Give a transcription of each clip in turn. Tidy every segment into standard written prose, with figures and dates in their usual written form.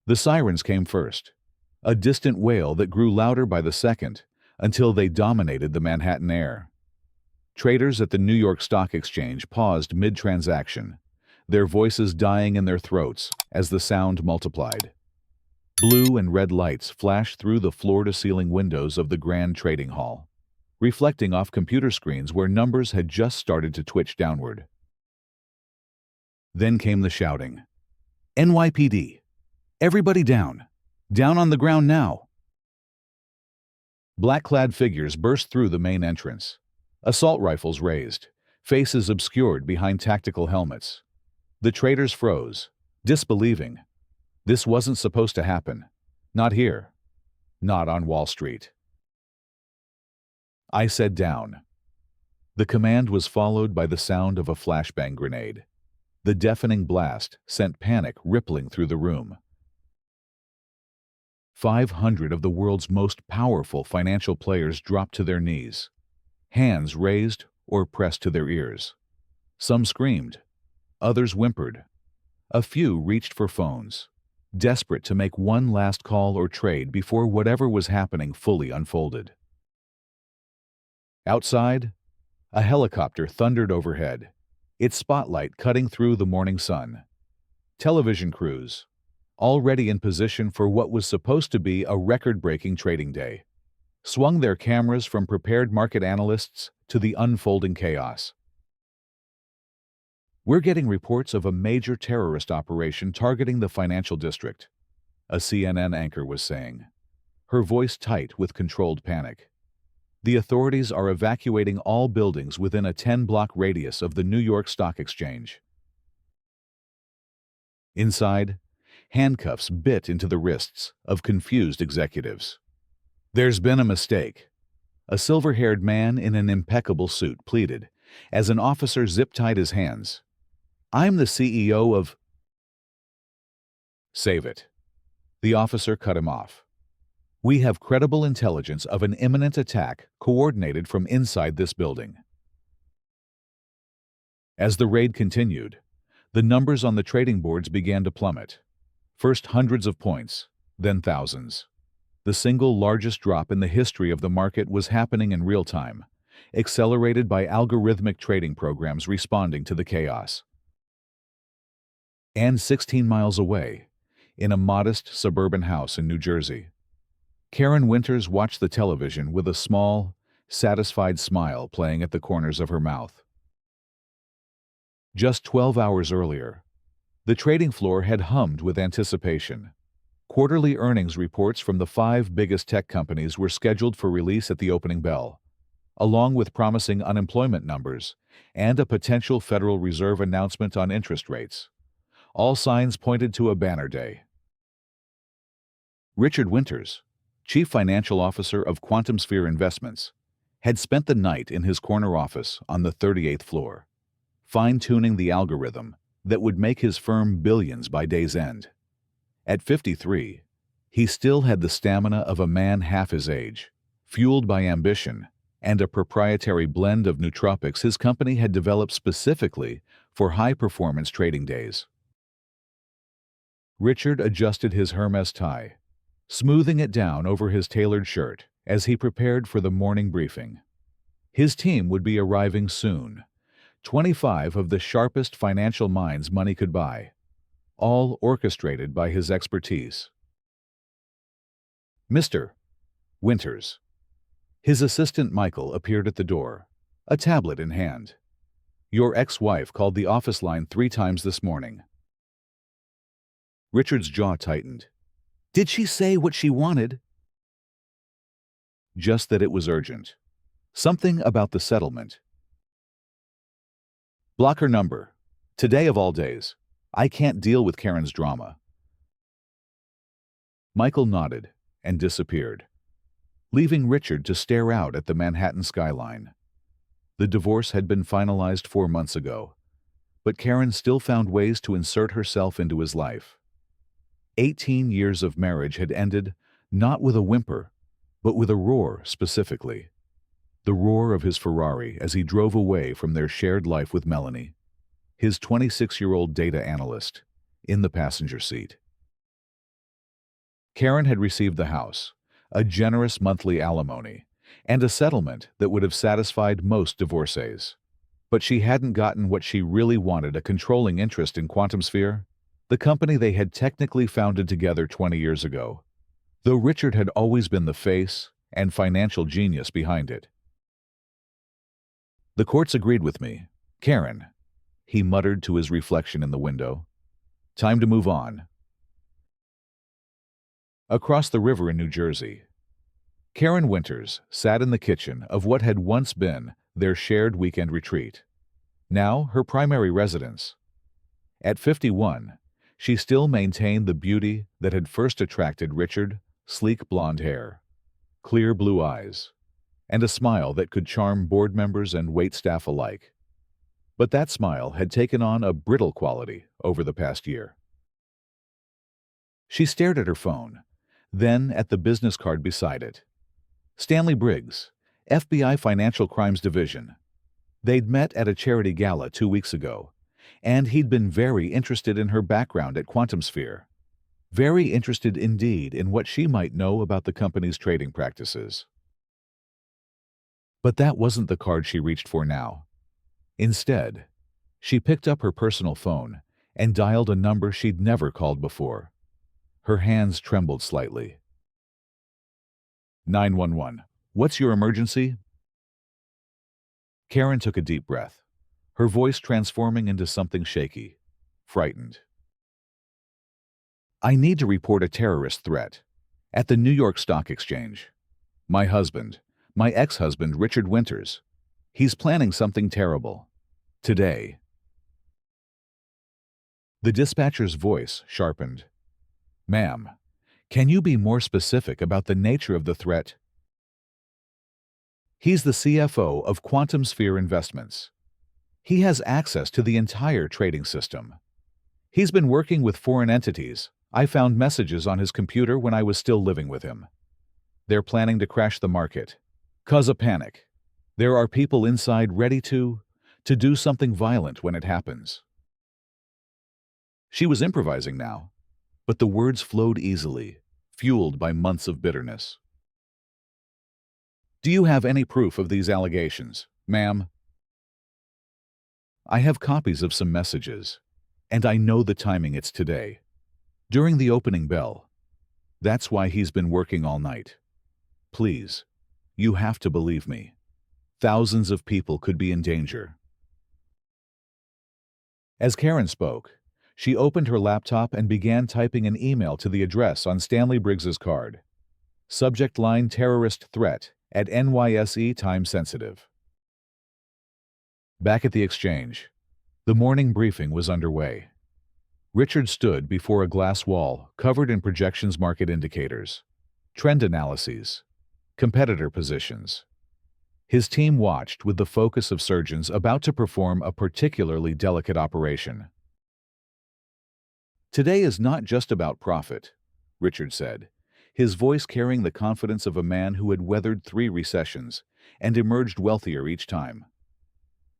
The sirens came first, a distant wail that grew louder by the second until they dominated the Manhattan air. Traders at the New York Stock Exchange paused mid-transaction, their voices dying in their throats as the sound multiplied. Blue and red lights flashed through the floor-to-ceiling windows of the Grand Trading Hall, reflecting off computer screens where numbers had just started to twitch downward. Then came the shouting. "NYPD! Everybody down! Down on the ground now!" Black-clad figures burst through the main entrance, assault rifles raised, faces obscured behind tactical helmets. The traders froze, disbelieving. This wasn't supposed to happen. Not here. Not on Wall Street. I said down. The command was followed by the sound of a flashbang grenade. The deafening blast sent panic rippling through the room. 500 of the world's most powerful financial players dropped to their knees, hands raised or pressed to their ears. Some screamed, others whimpered. A few reached for phones, desperate to make one last call or trade before whatever was happening fully unfolded. Outside, a helicopter thundered overhead, its spotlight cutting through the morning sun. Television crews, already in position for what was supposed to be a record-breaking trading day, swung their cameras from prepared market analysts to the unfolding chaos. "We're getting reports of a major terrorist operation targeting the financial district," a CNN anchor was saying, her voice tight with controlled panic. "The authorities are evacuating all buildings within a 10-block radius of the New York Stock Exchange." Inside, handcuffs bit into the wrists of confused executives. "There's been a mistake," a silver-haired man in an impeccable suit pleaded, as an officer zip-tied his hands. "I'm the CEO of—" "Save it." The officer cut him off. "We have credible intelligence of an imminent attack coordinated from inside this building." As the raid continued, the numbers on the trading boards began to plummet. First hundreds of points, then thousands. The single largest drop in the history of the market was happening in real time, accelerated by algorithmic trading programs responding to the chaos. And 16 miles away, in a modest suburban house in New Jersey, Karen Winters watched the television with a small, satisfied smile playing at the corners of her mouth. Just 12 hours earlier, the trading floor had hummed with anticipation. Quarterly earnings reports from the 5 biggest tech companies were scheduled for release at the opening bell, along with promising unemployment numbers and a potential Federal Reserve announcement on interest rates. All signs pointed to a banner day. Richard Winters, Chief Financial Officer of Quantum Sphere Investments, had spent the night in his corner office on the 38th floor, fine-tuning the algorithm that would make his firm billions by day's end. At 53, he still had the stamina of a man half his age, fueled by ambition and a proprietary blend of nootropics his company had developed specifically for high-performance trading days. Richard adjusted his Hermes tie, smoothing it down over his tailored shirt as he prepared for the morning briefing. His team would be arriving soon, 25 of the sharpest financial minds money could buy, all orchestrated by his expertise. "Mr. Winters." His assistant Michael appeared at the door, a tablet in hand. "Your ex-wife called the office line 3 times this morning." Richard's jaw tightened. "Did she say what she wanted?" "Just that it was urgent. Something about the settlement." "Block her number. Today of all days. I can't deal with Karen's drama." Michael nodded and disappeared, leaving Richard to stare out at the Manhattan skyline. The divorce had been finalized 4 months ago, but Karen still found ways to insert herself into his life. 18 years of marriage had ended not with a whimper, but with a roar specifically. The roar of his Ferrari as he drove away from their shared life with Melanie, his 26-year-old data analyst, in the passenger seat. Karen had received the house, a generous monthly alimony, and a settlement that would have satisfied most divorcees. But she hadn't gotten what she really wanted: a controlling interest in Quantum Sphere, the company they had technically founded together 20 years ago, though Richard had always been the face and financial genius behind it. "The courts agreed with me, Karen," he muttered to his reflection in the window. "Time to move on." Across the river in New Jersey, Karen Winters sat in the kitchen of what had once been their shared weekend retreat, now her primary residence. At 51, she still maintained the beauty that had first attracted Richard: sleek blonde hair, clear blue eyes, and a smile that could charm board members and waitstaff alike. But that smile had taken on a brittle quality over the past year. She stared at her phone, then at the business card beside it. Stanley Briggs, FBI Financial Crimes Division. They'd met at a charity gala 2 weeks ago, and he'd been very interested in her background at Quantum Sphere. Very interested indeed in what she might know about the company's trading practices. But that wasn't the card she reached for now. Instead, she picked up her personal phone and dialed a number she'd never called before. Her hands trembled slightly. 911. "What's your emergency?" Karen took a deep breath, her voice transforming into something shaky, frightened. "I need to report a terrorist threat at the New York Stock Exchange. My ex-husband, Richard Winters. He's planning something terrible. Today." The dispatcher's voice sharpened. "Ma'am, can you be more specific about the nature of the threat?" "He's the CFO of Quantum Sphere Investments. He has access to the entire trading system. He's been working with foreign entities. I found messages on his computer when I was still living with him. They're planning to crash the market, cause a panic. There are people inside ready to do something violent when it happens." She was improvising now, but the words flowed easily, fueled by months of bitterness. "Do you have any proof of these allegations, ma'am?" "I have copies of some messages, and I know the timing. It's today, during the opening bell. That's why he's been working all night. Please, you have to believe me. Thousands of people could be in danger." As Karen spoke, she opened her laptop and began typing an email to the address on Stanley Briggs's card. Subject line: "Terrorist threat at NYSE, time sensitive." Back at the exchange, the morning briefing was underway. Richard stood before a glass wall covered in projections, market indicators, trend analyses, competitor positions. His team watched with the focus of surgeons about to perform a particularly delicate operation. "Today is not just about profit," Richard said, his voice carrying the confidence of a man who had weathered 3 recessions and emerged wealthier each time.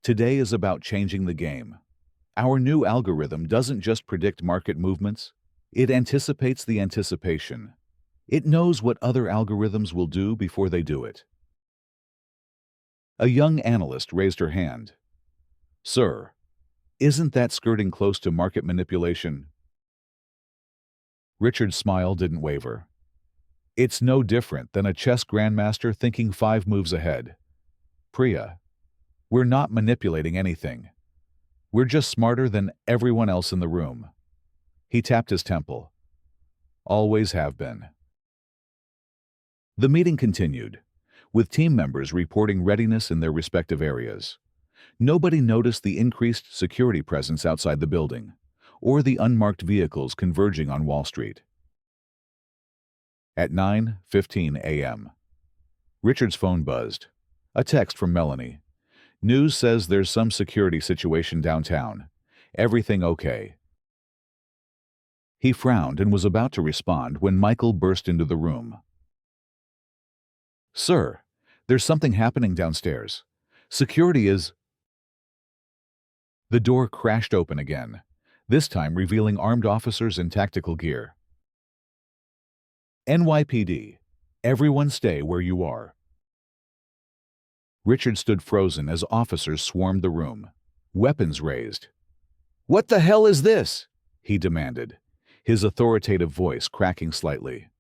"Today is about changing the game. Our new algorithm doesn't just predict market movements, it anticipates the anticipation. It knows what other algorithms will do before they do it." A young analyst raised her hand. "Sir, isn't that skirting close to market manipulation?" Richard's smile didn't waver. "It's no different than a chess grandmaster thinking 5 moves ahead. Priya, we're not manipulating anything. We're just smarter than everyone else in the room." He tapped his temple. "Always have been." The meeting continued, with team members reporting readiness in their respective areas. Nobody noticed the increased security presence outside the building, or the unmarked vehicles converging on Wall Street. At 9:15 a.m., Richard's phone buzzed. A text from Melanie. "News says there's some security situation downtown. Everything okay?" He frowned and was about to respond when Michael burst into the room. "Sir, there's something happening downstairs. Security is—" The door crashed open again, this time revealing armed officers in tactical gear. NYPD. Everyone stay where you are. Richard stood frozen as officers swarmed the room, weapons raised. "What the hell is this?" he demanded, his authoritative voice cracking slightly.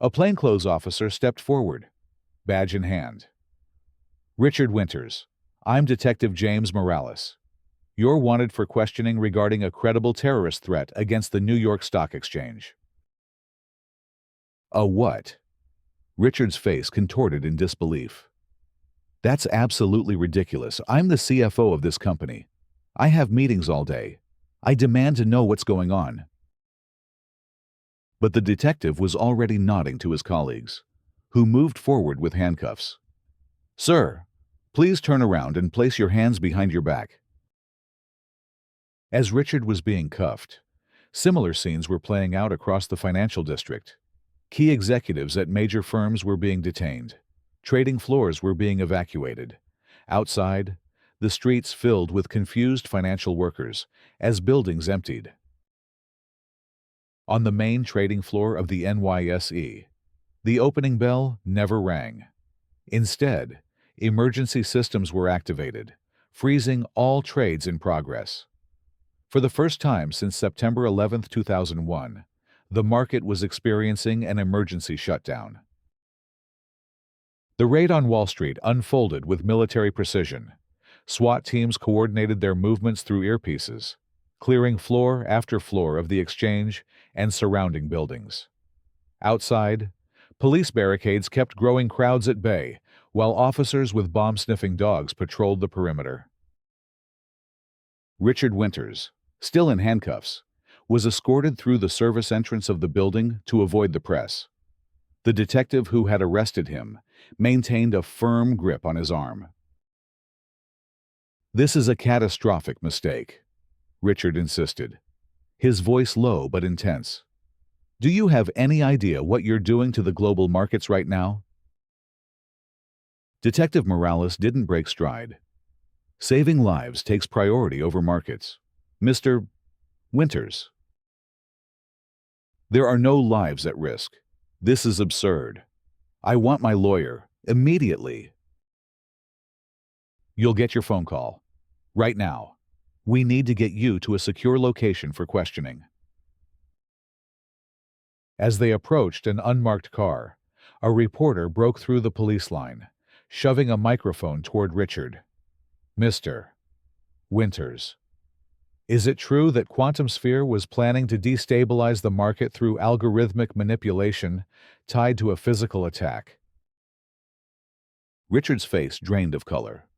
A plainclothes officer stepped forward, badge in hand. "Richard Winters, I'm Detective James Morales. You're wanted for questioning regarding a credible terrorist threat against the New York Stock Exchange." "A what?" Richard's face contorted in disbelief. "That's absolutely ridiculous. I'm the CFO of this company. I have meetings all day. I demand to know what's going on." But the detective was already nodding to his colleagues, who moved forward with handcuffs. "Sir, please turn around and place your hands behind your back." As Richard was being cuffed, similar scenes were playing out across the financial district. Key executives at major firms were being detained. Trading floors were being evacuated. Outside, the streets filled with confused financial workers as buildings emptied. On the main trading floor of the NYSE, the opening bell never rang. Instead, emergency systems were activated, freezing all trades in progress. For the first time since September 11, 2001, the market was experiencing an emergency shutdown. The raid on Wall Street unfolded with military precision. SWAT teams coordinated their movements through earpieces, clearing floor after floor of the exchange and surrounding buildings. Outside, police barricades kept growing crowds at bay, while officers with bomb-sniffing dogs patrolled the perimeter. Richard Winters, still in handcuffs, was escorted through the service entrance of the building to avoid the press. The detective who had arrested him maintained a firm grip on his arm. "This is a catastrophic mistake," Richard insisted, his voice low but intense. "Do you have any idea what you're doing to the global markets right now?" Detective Morales didn't break stride. "Saving lives takes priority over markets, Mr. Winters. There are no lives at risk. This is absurd. I want my lawyer, immediately." "You'll get your phone call. Right now. We need to get you to a secure location for questioning." As they approached an unmarked car, a reporter broke through the police line, shoving a microphone toward Richard. "Mr. Winters, is it true that Quantum Sphere was planning to destabilize the market through algorithmic manipulation tied to a physical attack?" Richard's face drained of color.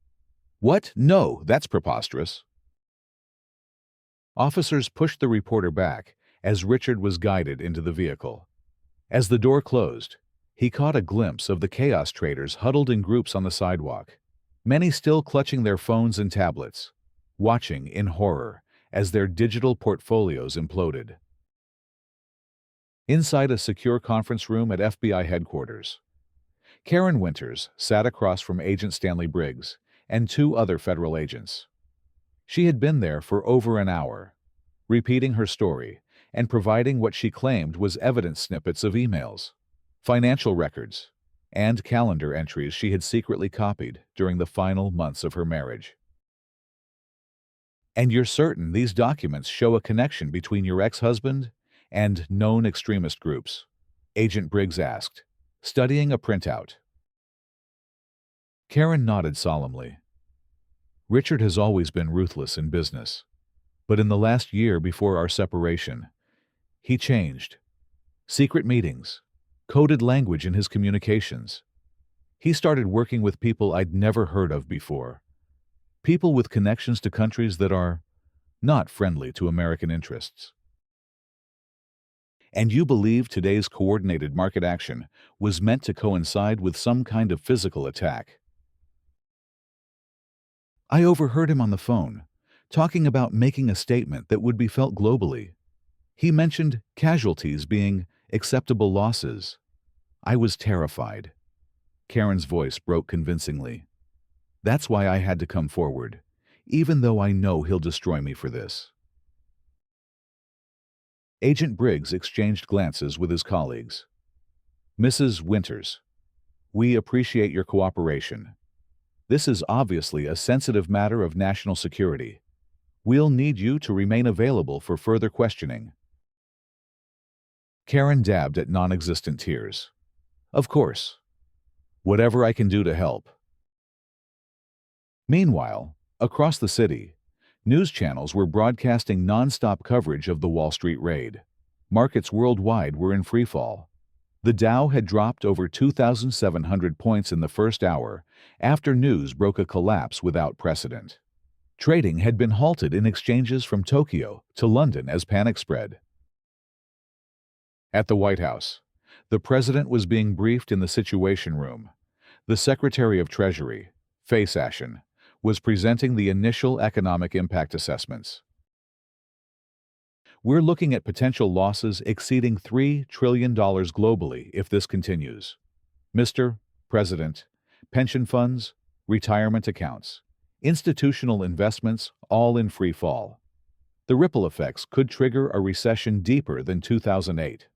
"What? No, that's preposterous." Officers pushed the reporter back as Richard was guided into the vehicle. As the door closed, he caught a glimpse of the chaos traders huddled in groups on the sidewalk, many still clutching their phones and tablets, watching in horror as their digital portfolios imploded. Inside a secure conference room at FBI headquarters, Karen Winters sat across from Agent Stanley Briggs and two other federal agents. She had been there for over an hour, repeating her story and providing what she claimed was evidence snippets of emails, financial records, and calendar entries she had secretly copied during the final months of her marriage. "And you're certain these documents show a connection between your ex-husband and known extremist groups?" Agent Briggs asked, studying a printout. Karen nodded solemnly. "Richard has always been ruthless in business, but in the last year before our separation, he changed. Secret meetings, coded language in his communications. He started working with people I'd never heard of before. People with connections to countries that are not friendly to American interests." "And you believe today's coordinated market action was meant to coincide with some kind of physical attack?" "I overheard him on the phone, talking about making a statement that would be felt globally. He mentioned casualties being acceptable losses. I was terrified." Karen's voice broke convincingly. "That's why I had to come forward, even though I know he'll destroy me for this." Agent Briggs exchanged glances with his colleagues. Mrs. Winters, we appreciate your cooperation. This is obviously a sensitive matter of national security. We'll need you to remain available for further questioning. Karen dabbed at non-existent tears. Of course. Whatever I can do to help. Meanwhile, across the city, news channels were broadcasting non-stop coverage of the Wall Street raid. Markets worldwide were in freefall. The Dow had dropped over 2,700 points in the first hour after news broke a collapse without precedent. Trading had been halted in exchanges from Tokyo to London as panic spread. At the White House, the president was being briefed in the Situation Room. The Secretary of Treasury, Face Ashen, was presenting the initial economic impact assessments. We're looking at potential losses exceeding $3 trillion globally if this continues. Mr. President, pension funds, retirement accounts, institutional investments, all in free fall. The ripple effects could trigger a recession deeper than 2008.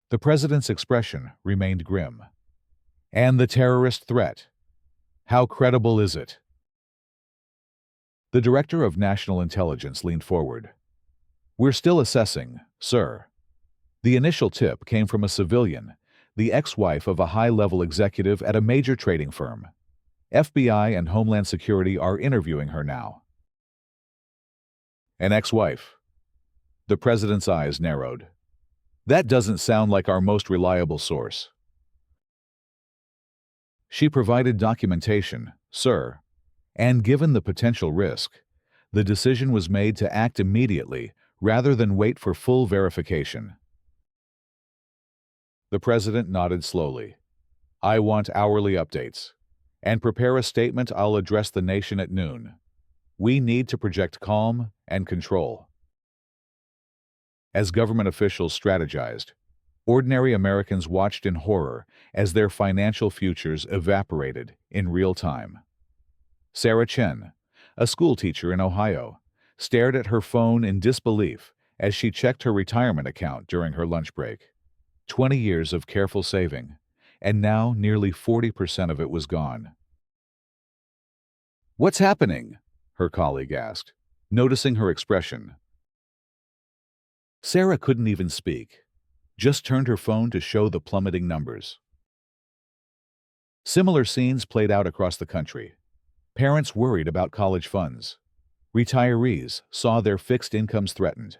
The president's expression remained grim. And the terrorist threat? How credible is it? The Director of National Intelligence leaned forward. We're still assessing, sir. The initial tip came from a civilian, the ex-wife of a high-level executive at a major trading firm. FBI and Homeland Security are interviewing her now. An ex-wife. The president's eyes narrowed. That doesn't sound like our most reliable source. She provided documentation, sir, and given the potential risk, the decision was made to act immediately rather than wait for full verification. The president nodded slowly. I want hourly updates. And prepare a statement I'll address the nation at noon. We need to project calm and control. As government officials strategized, ordinary Americans watched in horror as their financial futures evaporated in real time. Sarah Chen, a schoolteacher in Ohio, stared at her phone in disbelief as she checked her retirement account during her lunch break. 20 years of careful saving, and now nearly 40% of it was gone. What's happening? Her colleague asked, noticing her expression. Sarah couldn't even speak, just turned her phone to show the plummeting numbers. Similar scenes played out across the country. Parents worried about college funds. Retirees saw their fixed incomes threatened.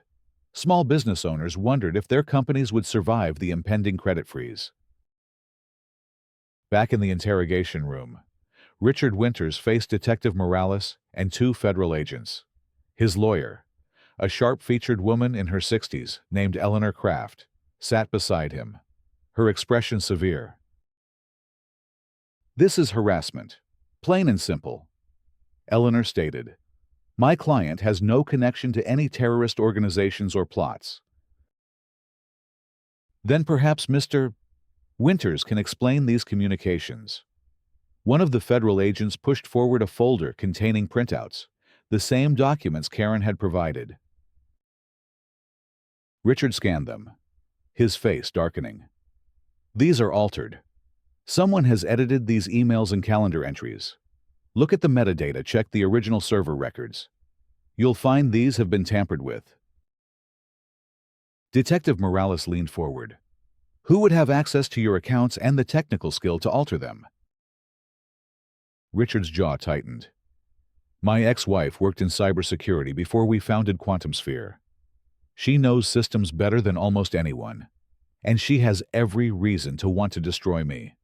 Small business owners wondered if their companies would survive the impending credit freeze. Back in the interrogation room, Richard Winters faced Detective Morales and 2 federal agents. His lawyer, a sharp-featured woman in her 60s named Eleanor Kraft, sat beside him, her expression severe. This is harassment, plain and simple, Eleanor stated. My client has no connection to any terrorist organizations or plots. Then perhaps Mr. Winters can explain these communications. One of the federal agents pushed forward a folder containing printouts, the same documents Karen had provided. Richard scanned them, his face darkening. These are altered. Someone has edited these emails and calendar entries. Look at the metadata, check the original server records. You'll find these have been tampered with. Detective Morales leaned forward. Who would have access to your accounts and the technical skill to alter them? Richard's jaw tightened. My ex-wife worked in cybersecurity before we founded QuantumSphere. She knows systems better than almost anyone, and she has every reason to want to destroy me.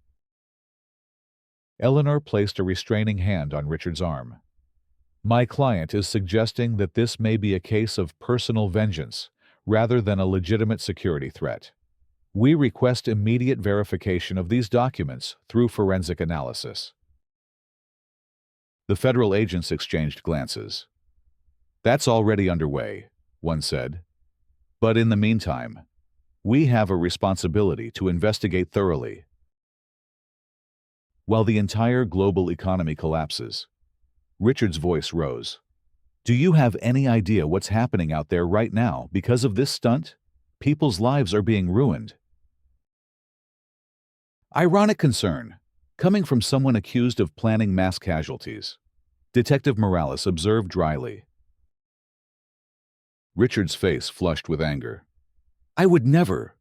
Eleanor placed a restraining hand on Richard's arm. My client is suggesting that this may be a case of personal vengeance rather than a legitimate security threat. We request immediate verification of these documents through forensic analysis. The federal agents exchanged glances. That's already underway, one said. But in the meantime, we have a responsibility to investigate thoroughly. While the entire global economy collapses, Richard's voice rose. Do you have any idea what's happening out there right now because of this stunt? People's lives are being ruined. Ironic concern, coming from someone accused of planning mass casualties. Detective Morales observed dryly. Richard's face flushed with anger. I would never.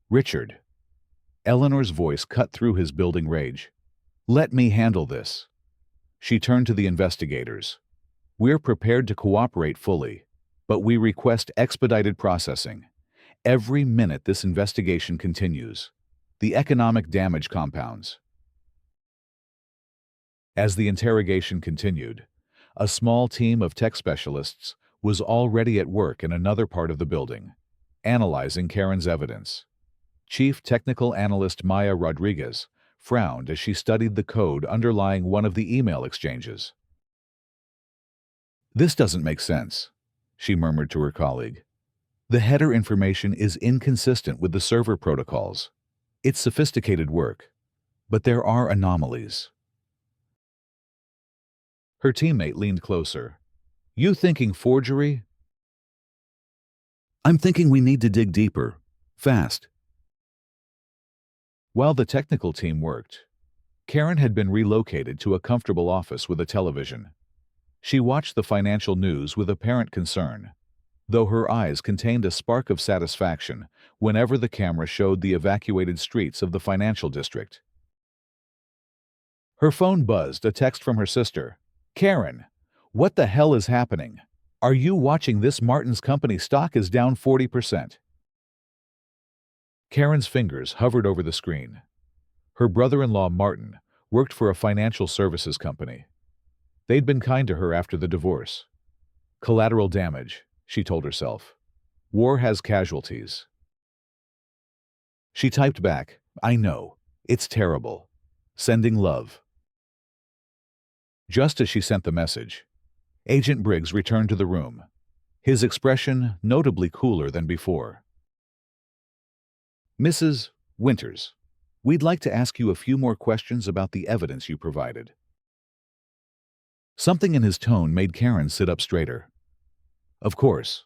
Richard. Eleanor's voice cut through his building rage. Let me handle this. She turned to the investigators. We're prepared to cooperate fully, but we request expedited processing. Every minute this investigation continues, the economic damage compounds. As the interrogation continued, a small team of tech specialists was already at work in another part of the building, analyzing Karen's evidence. Chief Technical Analyst Maya Rodriguez frowned as she studied the code underlying one of the email exchanges. This doesn't make sense, she murmured to her colleague. The header information is inconsistent with the server protocols. It's sophisticated work, but there are anomalies. Her teammate leaned closer. You thinking forgery? I'm thinking we need to dig deeper, fast. While the technical team worked, Karen had been relocated to a comfortable office with a television. She watched the financial news with apparent concern, though her eyes contained a spark of satisfaction whenever the camera showed the evacuated streets of the financial district. Her phone buzzed, a text from her sister. Karen, what the hell is happening? Are you watching this? Martin's company stock is down 40%. Karen's fingers hovered over the screen. Her brother-in-law, Martin, worked for a financial services company. They'd been kind to her after the divorce. Collateral damage, she told herself. War has casualties. She typed back, I know. It's terrible. Sending love. Just as she sent the message, Agent Briggs returned to the room, his expression notably cooler than before. Mrs. Winters, we'd like to ask you a few more questions about the evidence you provided. Something in his tone made Karen sit up straighter. Of course.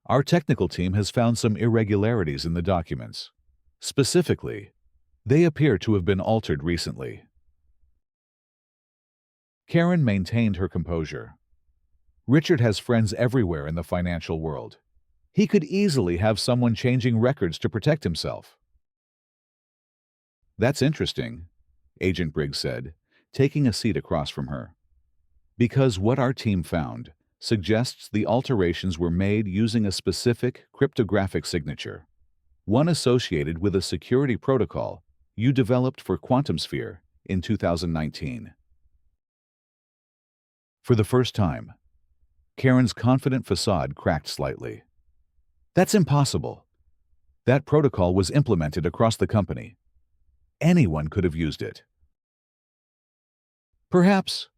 Our technical team has found some irregularities in the documents. Specifically, they appear to have been altered recently. Karen maintained her composure. Richard has friends everywhere in the financial world. He could easily have someone changing records to protect himself. That's interesting, Agent Briggs said, taking a seat across from her. Because what our team found suggests the alterations were made using a specific cryptographic signature, one associated with a security protocol you developed for QuantumSphere in 2019. For the first time, Karen's confident facade cracked slightly. That's impossible. That protocol was implemented across the company. Anyone could have used it. Perhaps,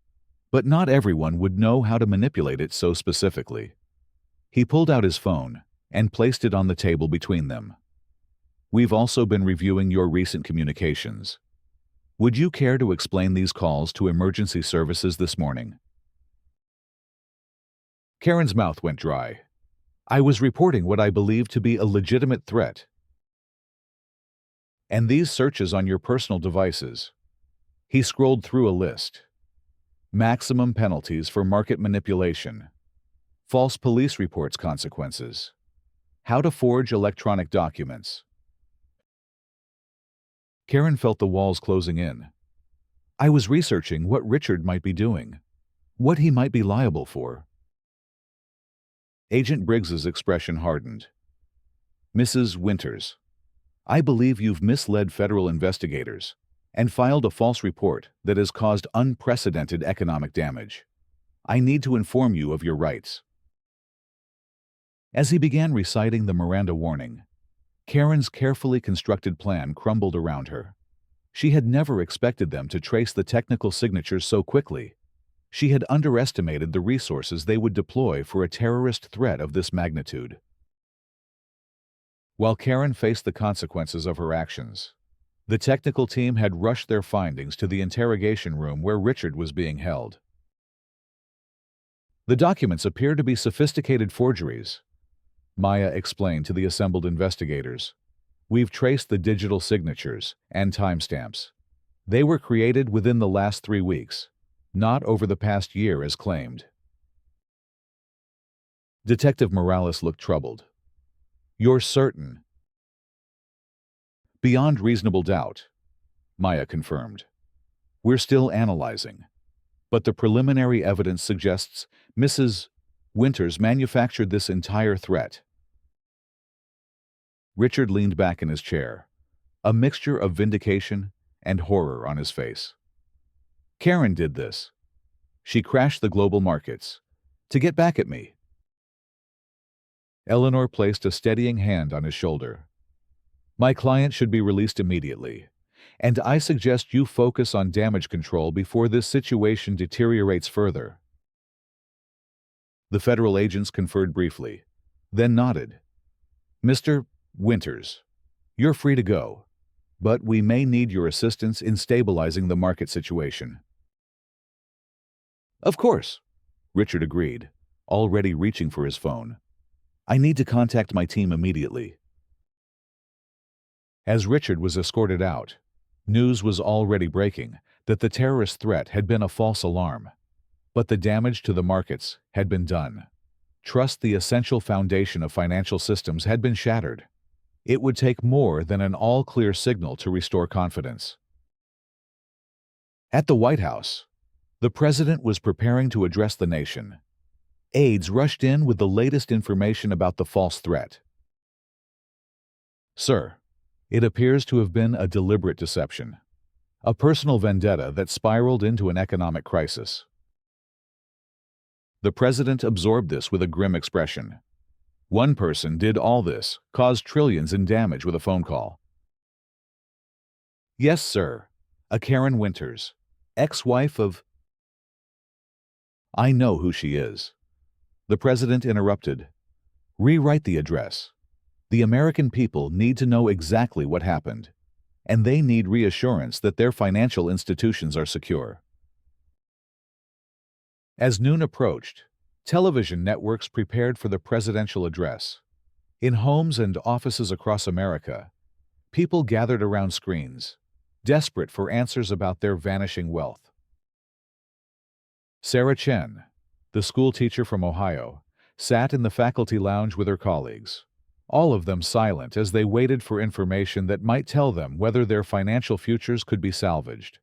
but not everyone would know how to manipulate it so specifically. He pulled out his phone and placed it on the table between them. We've also been reviewing your recent communications. Would you care to explain these calls to emergency services this morning? Karen's mouth went dry. I was reporting what I believe to be a legitimate threat. And these searches on your personal devices. He scrolled through a list. Maximum penalties for market manipulation. False police reports consequences. How to forge electronic documents. Karen felt the walls closing in. I was researching what Richard might be doing, what he might be liable for. Agent Briggs's expression hardened. Mrs. Winters, I believe you've misled federal investigators and filed a false report that has caused unprecedented economic damage. I need to inform you of your rights. As he began reciting the Miranda warning, Karen's carefully constructed plan crumbled around her. She had never expected them to trace the technical signatures so quickly. She had underestimated the resources they would deploy for a terrorist threat of this magnitude. While Karen faced the consequences of her actions, the technical team had rushed their findings to the interrogation room where Richard was being held. The documents appear to be sophisticated forgeries, Maya explained to the assembled investigators. We've traced the digital signatures and timestamps. They were created within the last 3 weeks, not over the past year as claimed. Detective Morales looked troubled. You're certain? Beyond reasonable doubt, Maya confirmed. We're still analyzing, but the preliminary evidence suggests Mrs. Winters manufactured this entire threat. Richard leaned back in his chair, a mixture of vindication and horror on his face. Karen did this. She crashed the global markets to get back at me. Eleanor placed a steadying hand on his shoulder. My client should be released immediately, and I suggest you focus on damage control before this situation deteriorates further. The federal agents conferred briefly, then nodded. Mr. Winters, you're free to go, but we may need your assistance in stabilizing the market situation. Of course, Richard agreed, already reaching for his phone. I need to contact my team immediately. As Richard was escorted out, news was already breaking that the terrorist threat had been a false alarm, but the damage to the markets had been done. Trust, the essential foundation of financial systems, had been shattered. It would take more than an all-clear signal to restore confidence. At the White House, the president was preparing to address the nation. Aides rushed in with the latest information about the false threat. Sir, it appears to have been a deliberate deception, a personal vendetta that spiraled into an economic crisis. The president absorbed this with a grim expression. One person did all this, caused trillions in damage with a phone call. Yes, sir, a Karen Winters, ex-wife of... I know who she is. The president interrupted. Rewrite the address. The American people need to know exactly what happened, and they need reassurance that their financial institutions are secure. As noon approached, television networks prepared for the presidential address. In homes and offices across America, people gathered around screens, desperate for answers about their vanishing wealth. Sarah Chen, the schoolteacher from Ohio, sat in the faculty lounge with her colleagues, all of them silent as they waited for information that might tell them whether their financial futures could be salvaged.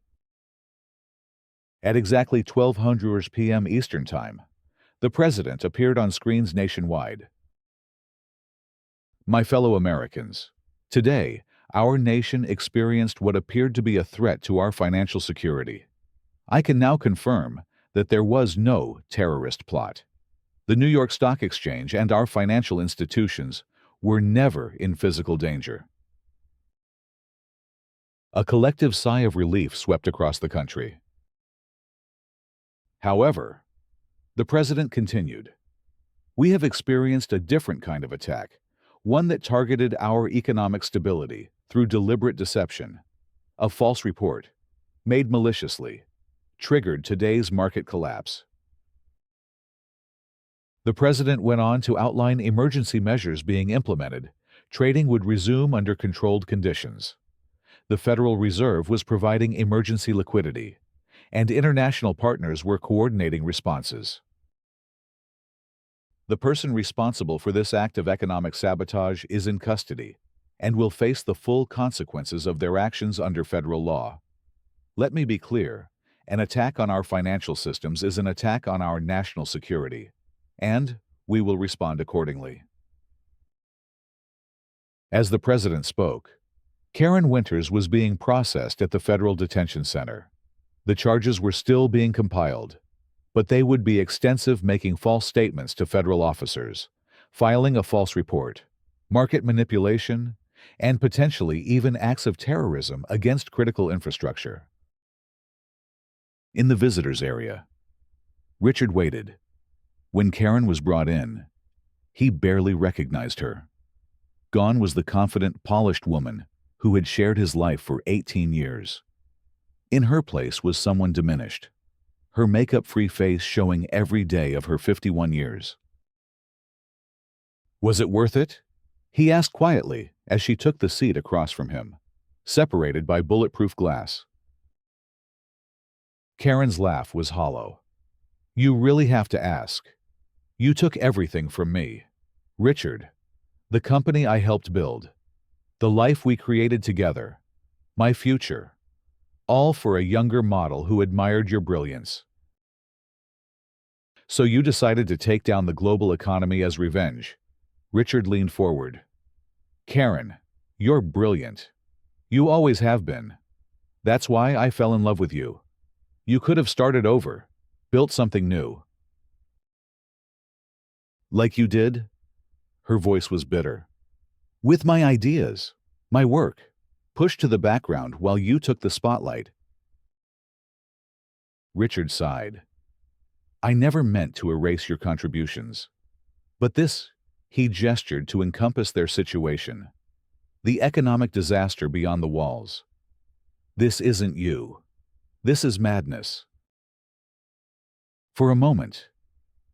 At exactly 1200 p.m. Eastern Time, the president appeared on screens nationwide. My fellow Americans, today, our nation experienced what appeared to be a threat to our financial security. I can now confirm that there was no terrorist plot. The New York Stock Exchange and our financial institutions were never in physical danger. A collective sigh of relief swept across the country. However, the president continued, we have experienced a different kind of attack, one that targeted our economic stability through deliberate deception. A false report, made maliciously, triggered today's market collapse. The president went on to outline emergency measures being implemented. Trading would resume under controlled conditions. The Federal Reserve was providing emergency liquidity, and international partners were coordinating responses. The person responsible for this act of economic sabotage is in custody and will face the full consequences of their actions under federal law. Let me be clear, an attack on our financial systems is an attack on our national security, and we will respond accordingly. As the president spoke, Karen Winters was being processed at the Federal Detention Center. The charges were still being compiled, but they would be extensive, making false statements to federal officers, filing a false report, market manipulation, and potentially even acts of terrorism against critical infrastructure. In the visitors area, Richard waited. When Karen was brought in, he barely recognized her. Gone was the confident, polished woman who had shared his life for 18 years. In her place was someone diminished, her makeup-free face showing every day of her 51 years. "Was it worth it?" he asked quietly as she took the seat across from him, separated by bulletproof glass. Karen's laugh was hollow. "You really have to ask. You took everything from me. Richard, the company I helped build, the life we created together, my future, all for a younger model who admired your brilliance. So you decided to take down the global economy as revenge." Richard leaned forward. "Karen, you're brilliant. You always have been. That's why I fell in love with you. You could have started over, built something new." "Like you did?" Her voice was bitter. "With my ideas, my work, pushed to the background while you took the spotlight." Richard sighed. "I never meant to erase your contributions. But this," he gestured to encompass their situation, "the economic disaster beyond the walls. This isn't you. This is madness." For a moment,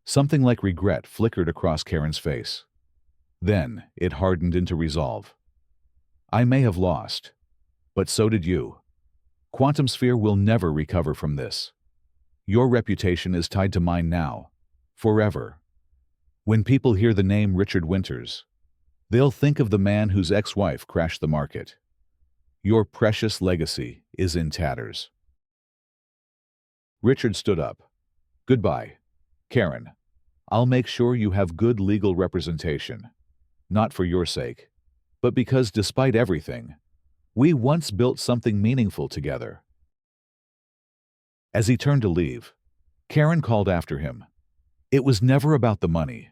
something like regret flickered across Karen's face. Then it hardened into resolve. "I may have lost, but so did you. Quantum Sphere will never recover from this. Your reputation is tied to mine now, forever. When people hear the name Richard Winters, they'll think of the man whose ex-wife crashed the market. Your precious legacy is in tatters." Richard stood up. "Goodbye, Karen. I'll make sure you have good legal representation. Not for your sake, but because despite everything, we once built something meaningful together." As he turned to leave, Karen called after him. "It was never about the money,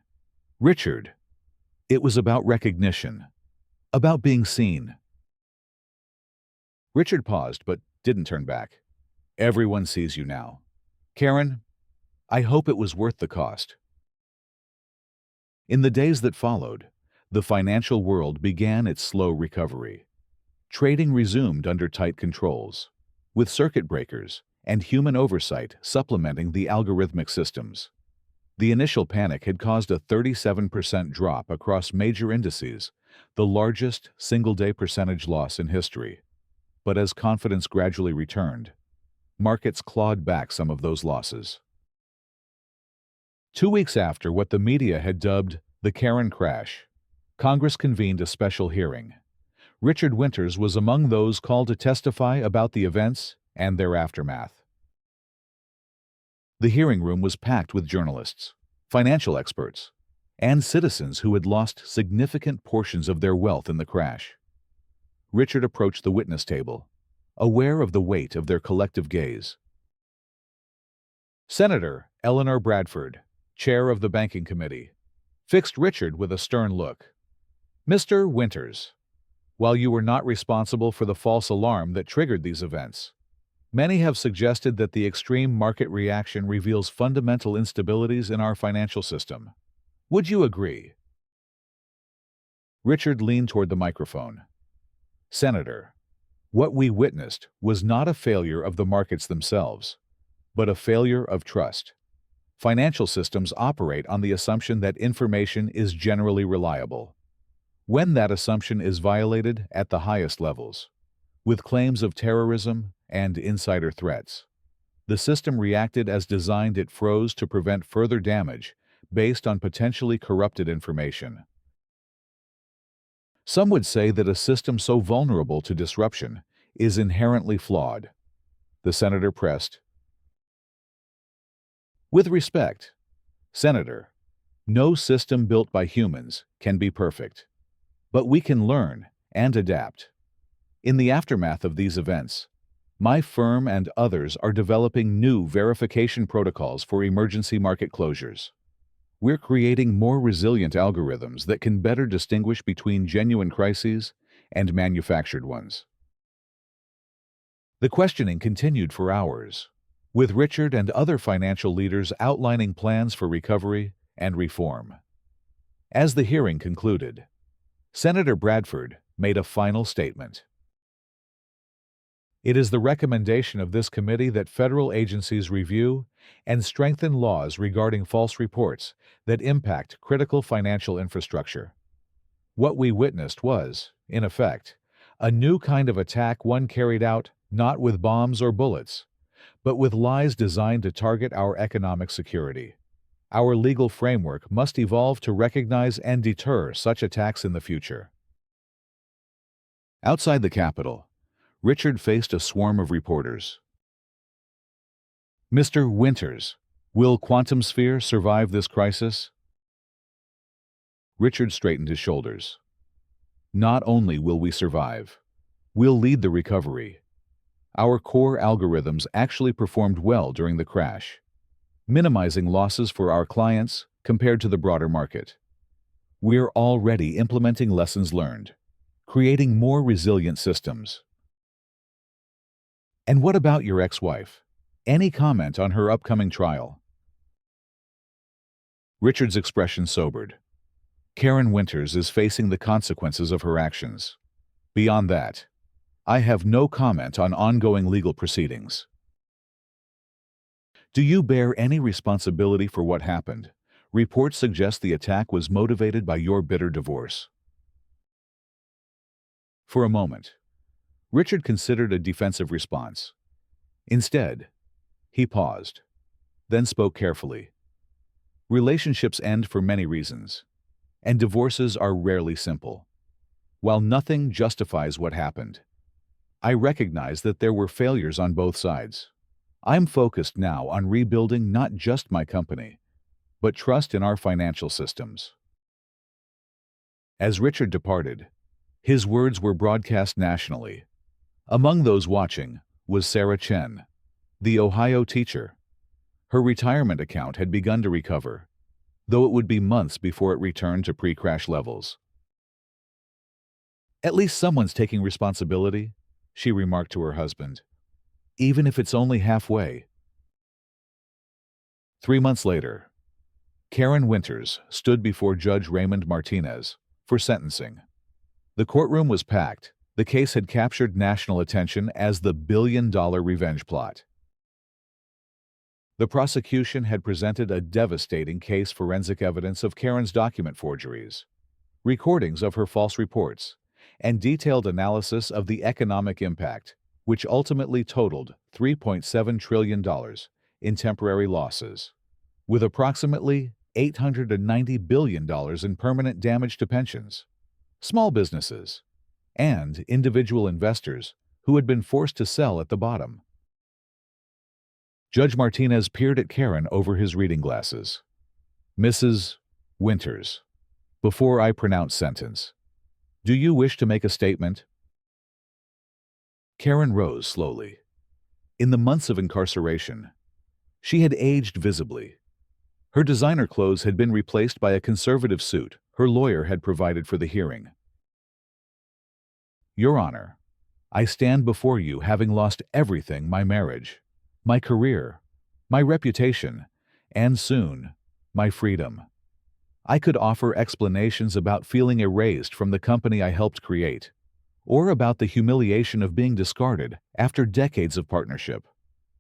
Richard. It was about recognition, about being seen." Richard paused but didn't turn back. "Everyone sees you now. Karen, I hope it was worth the cost." In the days that followed, the financial world began its slow recovery. Trading resumed under tight controls, with circuit breakers and human oversight supplementing the algorithmic systems. The initial panic had caused a 37% drop across major indices, the largest single-day percentage loss in history. But as confidence gradually returned, markets clawed back some of those losses. 2 weeks after what the media had dubbed the Karen crash, Congress convened a special hearing. Richard Winters was among those called to testify about the events and their aftermath. The hearing room was packed with journalists, financial experts, and citizens who had lost significant portions of their wealth in the crash. Richard approached the witness table, aware of the weight of their collective gaze. Senator Eleanor Bradford, chair of the Banking Committee, fixed Richard with a stern look. "Mr. Winters, while you were not responsible for the false alarm that triggered these events, many have suggested that the extreme market reaction reveals fundamental instabilities in our financial system. Would you agree?" Richard leaned toward the microphone. "Senator, what we witnessed was not a failure of the markets themselves, but a failure of trust. Financial systems operate on the assumption that information is generally reliable. When that assumption is violated at the highest levels, with claims of terrorism and insider threats, the system reacted as designed. It froze to prevent further damage based on potentially corrupted information. Some would say that a system so vulnerable to disruption is inherently flawed." The senator pressed. "With respect, Senator, no system built by humans can be perfect. But we can learn and adapt. In the aftermath of these events, my firm and others are developing new verification protocols for emergency market closures. We're creating more resilient algorithms that can better distinguish between genuine crises and manufactured ones." The questioning continued for hours, with Richard and other financial leaders outlining plans for recovery and reform. As the hearing concluded, Senator Bradford made a final statement. It is the recommendation of this committee that federal agencies review and strengthen laws regarding false reports that impact critical financial infrastructure. What we witnessed was, in effect, a new kind of attack, one carried out not with bombs or bullets, but with lies designed to target our economic security. Our legal framework must evolve to recognize and deter such attacks in the future. Outside the Capitol, Richard faced a swarm of reporters. "Mr. Winters, will Quantum Sphere survive this crisis?" Richard straightened his shoulders. "Not only will we survive, we'll lead the recovery. Our core algorithms actually performed well during the crash, minimizing losses for our clients compared to the broader market. We're already implementing lessons learned, creating more resilient systems." "And what about your ex-wife? Any comment on her upcoming trial?" Richard's expression sobered. "Karen Winters is facing the consequences of her actions. Beyond that, I have no comment on ongoing legal proceedings." "Do you bear any responsibility for what happened? Reports suggest the attack was motivated by your bitter divorce." For a moment, Richard considered a defensive response. Instead, he paused, then spoke carefully. "Relationships end for many reasons, and divorces are rarely simple. While nothing justifies what happened, I recognize that there were failures on both sides. I'm focused now on rebuilding not just my company, but trust in our financial systems." As Richard departed, his words were broadcast nationally. Among those watching was Sarah Chen, the Ohio teacher. Her retirement account had begun to recover, though it would be months before it returned to pre-crash levels. "At least someone's taking responsibility," she remarked to her husband, "even if it's only halfway." 3 months later, Karen Winters stood before Judge Raymond Martinez for sentencing. The courtroom was packed. The case had captured national attention as the billion-dollar revenge plot. The prosecution had presented a devastating case, forensic evidence of Karen's document forgeries, recordings of her false reports, and detailed analysis of the economic impact, which ultimately totaled $3.7 trillion in temporary losses, with approximately $890 billion in permanent damage to pensions, small businesses, and individual investors who had been forced to sell at the bottom. Judge Martinez peered at Karen over his reading glasses. "Mrs. Winters, before I pronounce sentence, do you wish to make a statement?" Karen rose slowly. In the months of incarceration, she had aged visibly. Her designer clothes had been replaced by a conservative suit her lawyer had provided for the hearing. "Your Honor, I stand before you having lost everything: my marriage, my career, my reputation, and soon, my freedom. I could offer explanations about feeling erased from the company I helped create, or about the humiliation of being discarded after decades of partnership.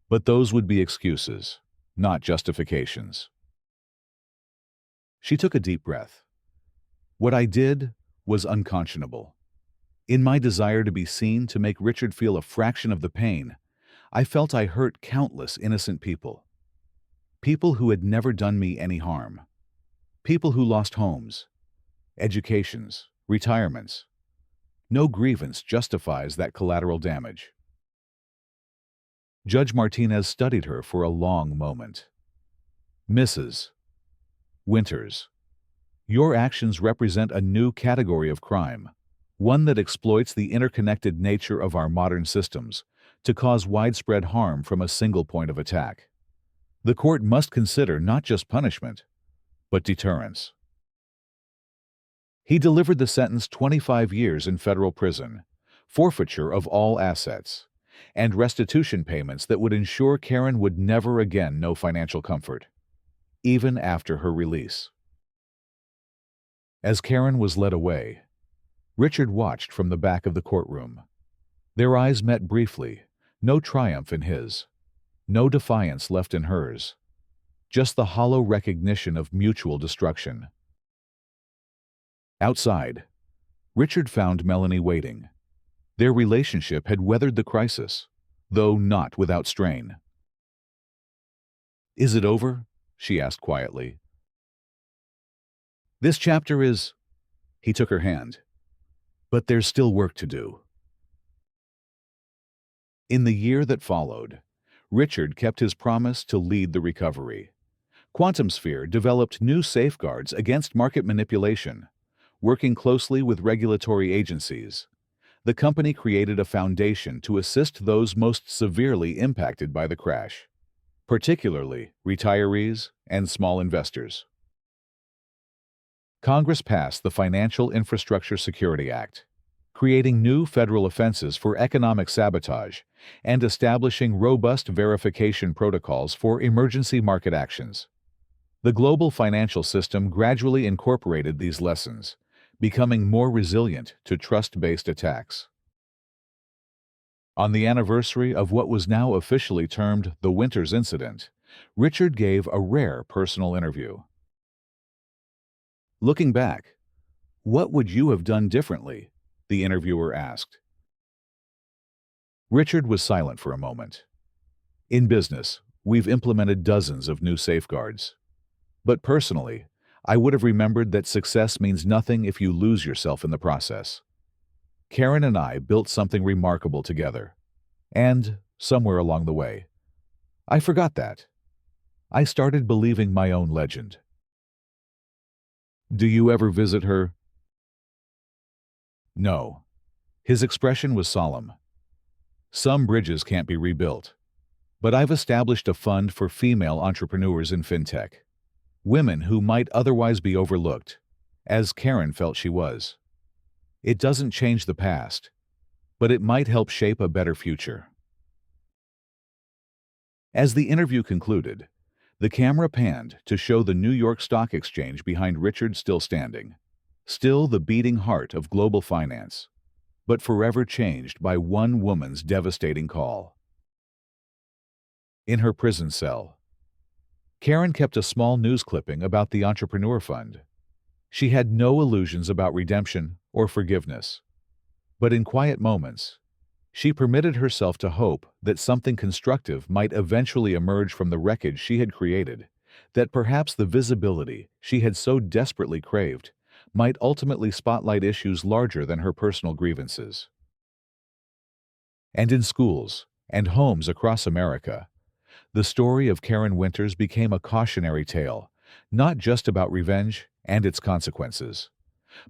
But those would be excuses, not justifications." She took a deep breath. "What I did was unconscionable. In my desire to be seen, to make Richard feel a fraction of the pain, I felt I hurt countless innocent people. People who had never done me any harm. People who lost homes, educations, retirements. No grievance justifies that collateral damage." Judge Martinez studied her for a long moment. "Mrs. Winters, your actions represent a new category of crime, one that exploits the interconnected nature of our modern systems to cause widespread harm from a single point of attack. The court must consider not just punishment, but deterrence." He delivered the sentence: 25 years in federal prison, forfeiture of all assets, and restitution payments that would ensure Karen would never again know financial comfort, even after her release. As Karen was led away, Richard watched from the back of the courtroom. Their eyes met briefly, No triumph in his, no defiance left in hers, just the hollow recognition of mutual destruction. Outside, Richard found Melanie waiting. Their relationship had weathered the crisis, though not without strain. "Is it over?" she asked quietly. "This chapter is—" He took her hand. "But there's still work to do." In the year that followed, Richard kept his promise to lead the recovery. QuantumSphere developed new safeguards against market manipulation. Working closely with regulatory agencies, the company created a foundation to assist those most severely impacted by the crash, particularly retirees and small investors. Congress passed the Financial Infrastructure Security Act, creating new federal offenses for economic sabotage and establishing robust verification protocols for emergency market actions. The global financial system gradually incorporated these lessons, becoming more resilient to trust-based attacks. On the anniversary of what was now officially termed the Winters Incident, Richard gave a rare personal interview. "Looking back, what would you have done differently?" the interviewer asked. Richard was silent for a moment. "In business, we've implemented dozens of new safeguards. But personally, I would have remembered that success means nothing if you lose yourself in the process. Karen and I built something remarkable together. And, somewhere along the way, I forgot that. I started believing my own legend." "Do you ever visit her?" No. His expression was solemn. "Some bridges can't be rebuilt. But I've established a fund for female entrepreneurs in fintech. Women who might otherwise be overlooked, as Karen felt she was. It doesn't change the past, but it might help shape a better future." As the interview concluded, the camera panned to show the New York Stock Exchange behind Richard still standing, still the beating heart of global finance, but forever changed by one woman's devastating call. In her prison cell, Karen kept a small news clipping about the Entrepreneur Fund. She had no illusions about redemption or forgiveness. But in quiet moments, she permitted herself to hope that something constructive might eventually emerge from the wreckage she had created, that perhaps the visibility she had so desperately craved might ultimately spotlight issues larger than her personal grievances. And in schools and homes across America, the story of Karen Winters became a cautionary tale, not just about revenge and its consequences,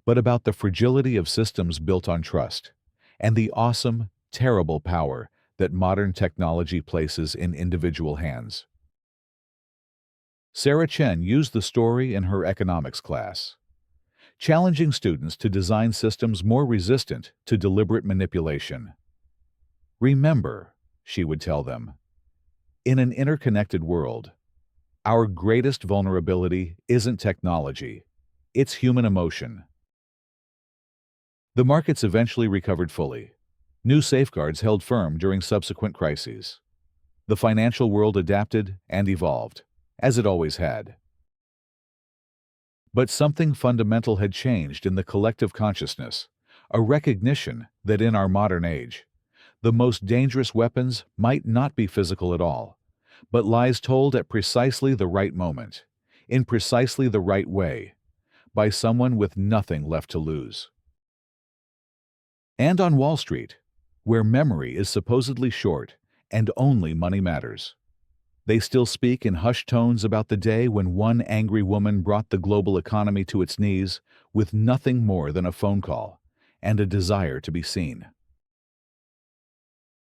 but about the fragility of systems built on trust and the awesome, terrible power that modern technology places in individual hands. Sarah Chen used the story in her economics class, challenging students to design systems more resistant to deliberate manipulation. "Remember," she would tell them, "in an interconnected world, our greatest vulnerability isn't technology, it's human emotion." The markets eventually recovered fully. New safeguards held firm during subsequent crises. The financial world adapted and evolved, as it always had. But something fundamental had changed in the collective consciousness, a recognition that in our modern age, the most dangerous weapons might not be physical at all, but lies told at precisely the right moment, in precisely the right way, by someone with nothing left to lose. And on Wall Street, where memory is supposedly short and only money matters, they still speak in hushed tones about the day when one angry woman brought the global economy to its knees with nothing more than a phone call and a desire to be seen.